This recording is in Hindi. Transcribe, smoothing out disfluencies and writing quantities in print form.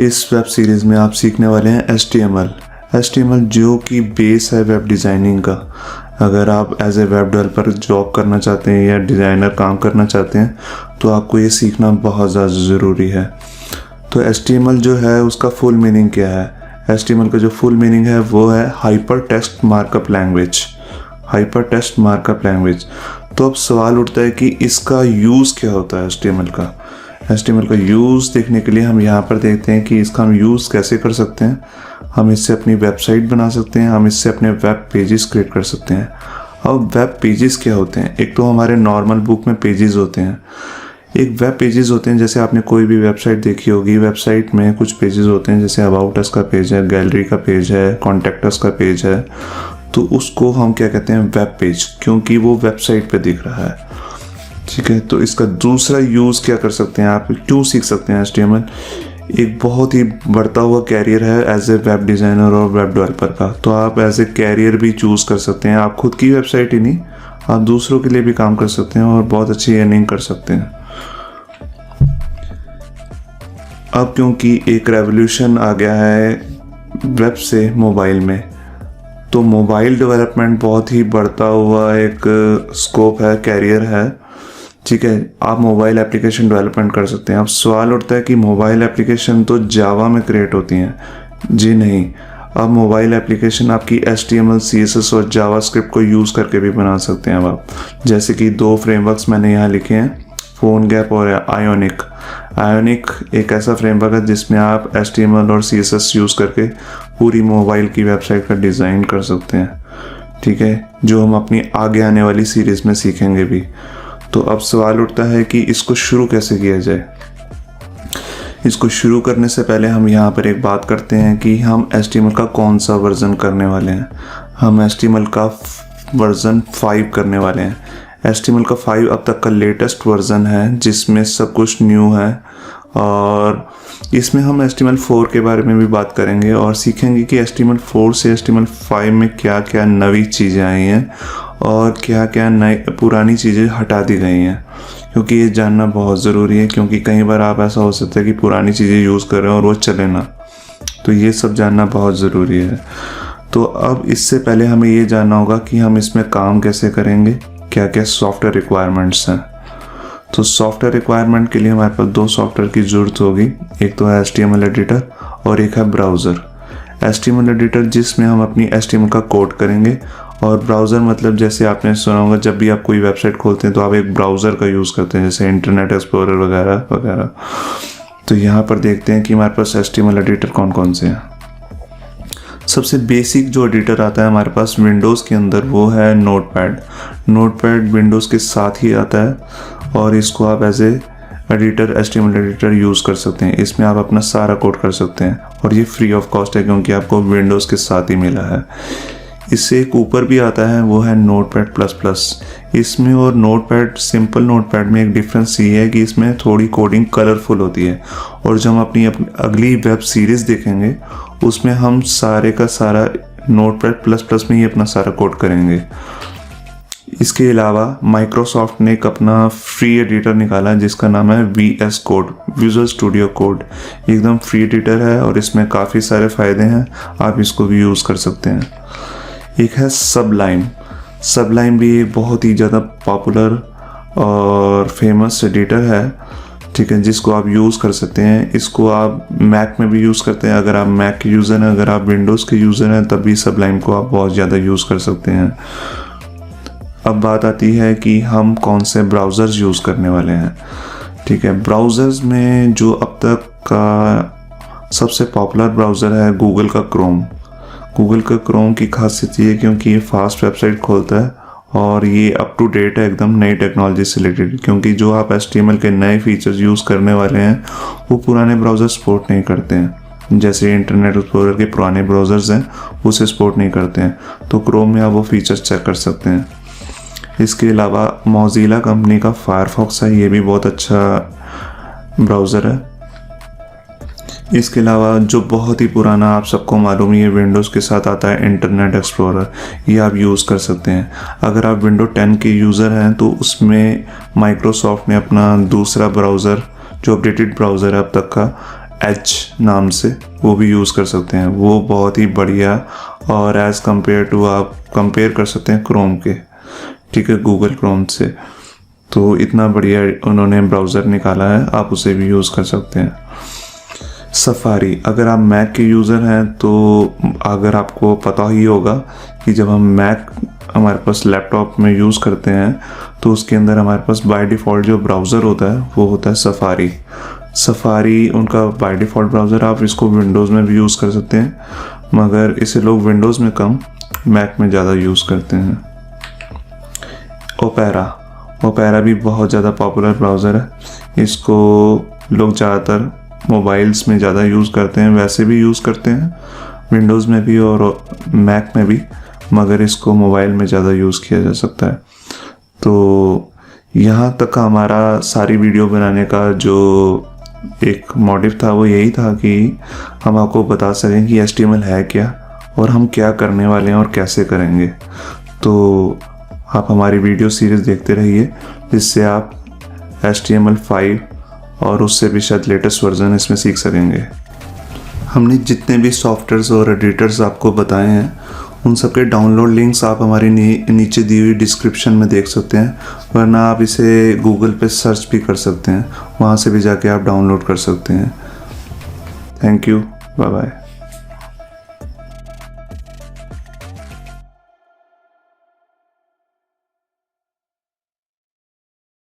इस वेब सीरीज़ में आप सीखने वाले हैं HTML जो कि बेस है वेब डिज़ाइनिंग का। अगर आप as a web developer job करना चाहते हैं या डिज़ाइनर काम करना चाहते हैं तो आपको ये सीखना बहुत ज़्यादा ज़रूरी है। तो HTML जो है उसका फुल मीनिंग क्या है? HTML का जो फुल मीनिंग है वो है हाइपर टेक्स्ट मार्कअप लैंग्वेज। तो अब सवाल उठता है कि इसका यूज़ क्या होता है HTML का यूज़ देखने के लिए हम यहाँ पर देखते हैं कि इसका हम यूज़ कैसे कर सकते हैं। हम इससे अपनी वेबसाइट बना सकते हैं, हम इससे अपने वेब पेजेस क्रिएट कर सकते हैं। अब वेब पेजेस क्या होते हैं? एक तो हमारे नॉर्मल बुक में पेजेस होते हैं, एक वेब पेजेस होते हैं। जैसे आपने कोई भी वेबसाइट देखी होगी, वेबसाइट में कुछ पेजेस होते हैं, जैसे अबाउट अस का पेज है, गैलरी का पेज है, कॉन्टैक्ट अस का पेज है। तो उसको हम क्या कहते हैं? वेब पेज, क्योंकि वो वेबसाइट पे दिख रहा है। ठीक है, तो इसका दूसरा यूज़ क्या कर सकते हैं आप, क्यों सीख सकते हैं HTML? एक बहुत ही बढ़ता हुआ कैरियर है एज ए वेब डिज़ाइनर और वेब डेवलपर का। तो आप एज ए कैरियर भी चूज़ कर सकते हैं। आप खुद की वेबसाइट ही नहीं, आप दूसरों के लिए भी काम कर सकते हैं और बहुत अच्छी अर्निंग कर सकते हैं। अब क्योंकि एक रेवोल्यूशन आ गया है वेब से मोबाइल में, तो मोबाइल डेवलपमेंट बहुत ही बढ़ता हुआ एक स्कोप है, कैरियर है। ठीक है, आप मोबाइल एप्लीकेशन डेवलपमेंट कर सकते हैं। अब सवाल उठता है कि मोबाइल एप्लीकेशन तो जावा में क्रिएट होती हैं। जी नहीं, अब मोबाइल एप्लीकेशन आपकी HTML, CSS और जावास्क्रिप्ट को यूज़ करके भी बना सकते हैं। अब आप जैसे कि 2 फ्रेमवर्क्स मैंने यहाँ लिखे हैं, फोनगैप और आयोनिक एक ऐसा फ्रेमवर्क है जिसमें आप HTML और CSS यूज़ करके पूरी मोबाइल की वेबसाइट का डिज़ाइन कर सकते हैं। ठीक है, जो हम अपनी आगे आने वाली सीरीज़ में सीखेंगे भी। तो अब सवाल उठता है कि इसको शुरू कैसे किया जाए। इसको शुरू करने से पहले हम यहाँ पर एक बात करते हैं कि हम HTML का कौन सा वर्ज़न करने वाले हैं। हम HTML का वर्ज़न 5 करने वाले हैं। HTML का 5 अब तक का लेटेस्ट वर्ज़न है जिसमें सब कुछ न्यू है, और इसमें हम HTML 4 के बारे में भी बात करेंगे और सीखेंगे कि HTML 4 से HTML 5 में क्या क्या नई चीज़ें आई हैं और क्या क्या नई पुरानी चीज़ें हटा दी गई हैं, क्योंकि ये जानना बहुत ज़रूरी है। क्योंकि कई बार आप ऐसा हो सकता है कि पुरानी चीज़ें यूज़ कर रहे हो और वो चले ना, तो ये सब जानना बहुत ज़रूरी है। तो अब इससे पहले हमें ये जानना होगा कि हम इसमें काम कैसे करेंगे, क्या क्या सॉफ्टवेयर रिक्वायरमेंट्स हैं। तो सॉफ्टवेयर रिक्वायरमेंट के लिए हमारे पास 2 सॉफ्टवेयर की ज़रूरत होगी, एक तो है HTML एडिटर और एक है ब्राउज़र। HTML एडिटर जिसमें हम अपनी HTML का कोड करेंगे, और ब्राउज़र मतलब जैसे आपने सुना होगा जब भी आप कोई वेबसाइट खोलते हैं तो आप एक ब्राउज़र का यूज़ करते हैं, जैसे इंटरनेट एक्सप्लोरर वगैरह वगैरह। तो यहाँ पर देखते हैं कि हमारे पास HTML एडिटर कौन कौन से हैं। सबसे बेसिक जो एडिटर आता है हमारे पास विंडोज़ के अंदर वो है नोटपैड विंडोज़ के साथ ही आता है, और इसको आप as a editor HTML editor use कर सकते हैं। इसमें आप अपना सारा कोड कर सकते हैं और ये फ्री ऑफ कॉस्ट है क्योंकि आपको विंडोज़ के साथ ही मिला है। इससे एक ऊपर भी आता है, वो है नोटपैड++। इसमें और नोटपैड सिंपल नोटपैड में एक डिफरेंस ये है कि इसमें थोड़ी कोडिंग कलरफुल होती है, और जब हम अपनी अगली वेब सीरीज़ देखेंगे उसमें हम सारे का सारा नोटपैड++ में ही अपना सारा कोड करेंगे। इसके अलावा माइक्रोसॉफ्ट ने एक अपना फ्री एडिटर निकाला जिसका नाम है VS code, visual studio code. एकदम फ्री एडिटर है और इसमें काफ़ी सारे फ़ायदे हैं, आप इसको भी यूज़ कर सकते हैं। एक है सबलाइम भी एक बहुत ही ज़्यादा पॉपुलर और फेमस एडिटर है। ठीक है, जिसको आप यूज़ कर सकते हैं। इसको आप मैक में भी यूज़ करते हैं, अगर आप मैक के यूज़र हैं। अगर आप विंडोज़ के यूज़र हैं तब भी सबलाइम को आप बहुत ज़्यादा यूज़ कर सकते हैं। अब बात आती है कि हम कौन से ब्राउज़र्स यूज़ करने वाले हैं। ठीक है, ब्राउज़र्स में जो अब तक का सबसे पॉपुलर ब्राउज़र है गूगल का क्रोम की खासियत ये है क्योंकि ये फास्ट वेबसाइट खोलता है और ये अप टू डेट है, एकदम नई टेक्नोलॉजी से रिलेटेड। क्योंकि जो आप HTML के नए फीचर्स यूज़ करने वाले हैं वो पुराने ब्राउज़र सपोर्ट नहीं करते हैं। जैसे इंटरनेट एक्सप्लोरर के पुराने ब्राउज़र्स हैं उसे सपोर्ट नहीं करते हैं, तो क्रोम में आप वो फीचर्स चेक कर सकते हैं। इसके अलावा मोज़िला कंपनी का फायरफॉक्स है, ये भी बहुत अच्छा ब्राउज़र है। इसके अलावा जो बहुत ही पुराना आप सबको मालूम है विंडोज़ के साथ आता है इंटरनेट एक्सप्लोरर, ये आप यूज़ कर सकते हैं। अगर आप विंडो 10 के यूज़र हैं तो उसमें माइक्रोसॉफ्ट ने अपना दूसरा ब्राउज़र जो अपडेटेड ब्राउज़र है अब तक का एज नाम से, वो भी यूज़ कर सकते हैं। वो बहुत ही बढ़िया और एज़ कम्पेयर टू आप कंपेयर कर सकते हैं क्रोम के, ठीक है, गूगल क्रोम से। तो इतना बढ़िया उन्होंने ब्राउज़र निकाला है, आप उसे भी यूज़ कर सकते हैं। सफारी, अगर आप मैक के यूज़र हैं तो अगर आपको पता ही होगा कि जब हम मैक हमारे पास लैपटॉप में यूज़ करते हैं तो उसके अंदर हमारे पास बाय डिफ़ॉल्ट जो ब्राउज़र होता है वो होता है सफारी। सफारी उनका बाय डिफ़ॉल्ट ब्राउज़र, आप इसको विंडोज़ में भी यूज़ कर सकते हैं, मगर इसे लोग विंडोज़ में कम, मैक में ज़्यादा यूज़ करते हैं। ओपेरा भी बहुत ज़्यादा पॉपुलर ब्राउज़र है। इसको लोग ज़्यादातर मोबाइल्स में ज़्यादा यूज़ करते हैं, वैसे भी यूज़ करते हैं विंडोज़ में भी और मैक में भी, मगर इसको मोबाइल में ज़्यादा यूज़ किया जा सकता है। तो यहाँ तक हमारा सारी वीडियो बनाने का जो एक मोटिव था वो यही था कि हम आपको बता सकें कि HTML है क्या और हम क्या करने वाले हैं और कैसे करेंगे। तो आप हमारी वीडियो सीरीज़ देखते रहिए, जिससे आप HTML5 और उससे भी शायद लेटेस्ट वर्जन इसमें सीख सकेंगे। हमने जितने भी सॉफ्टवेयर्स और एडिटर्स आपको बताए हैं उन सब के डाउनलोड लिंक्स आप हमारी नीचे दी हुई डिस्क्रिप्शन में देख सकते हैं, वरना आप इसे गूगल पे सर्च भी कर सकते हैं, वहाँ से भी जाके आप डाउनलोड कर सकते हैं। Thank you, bye bye.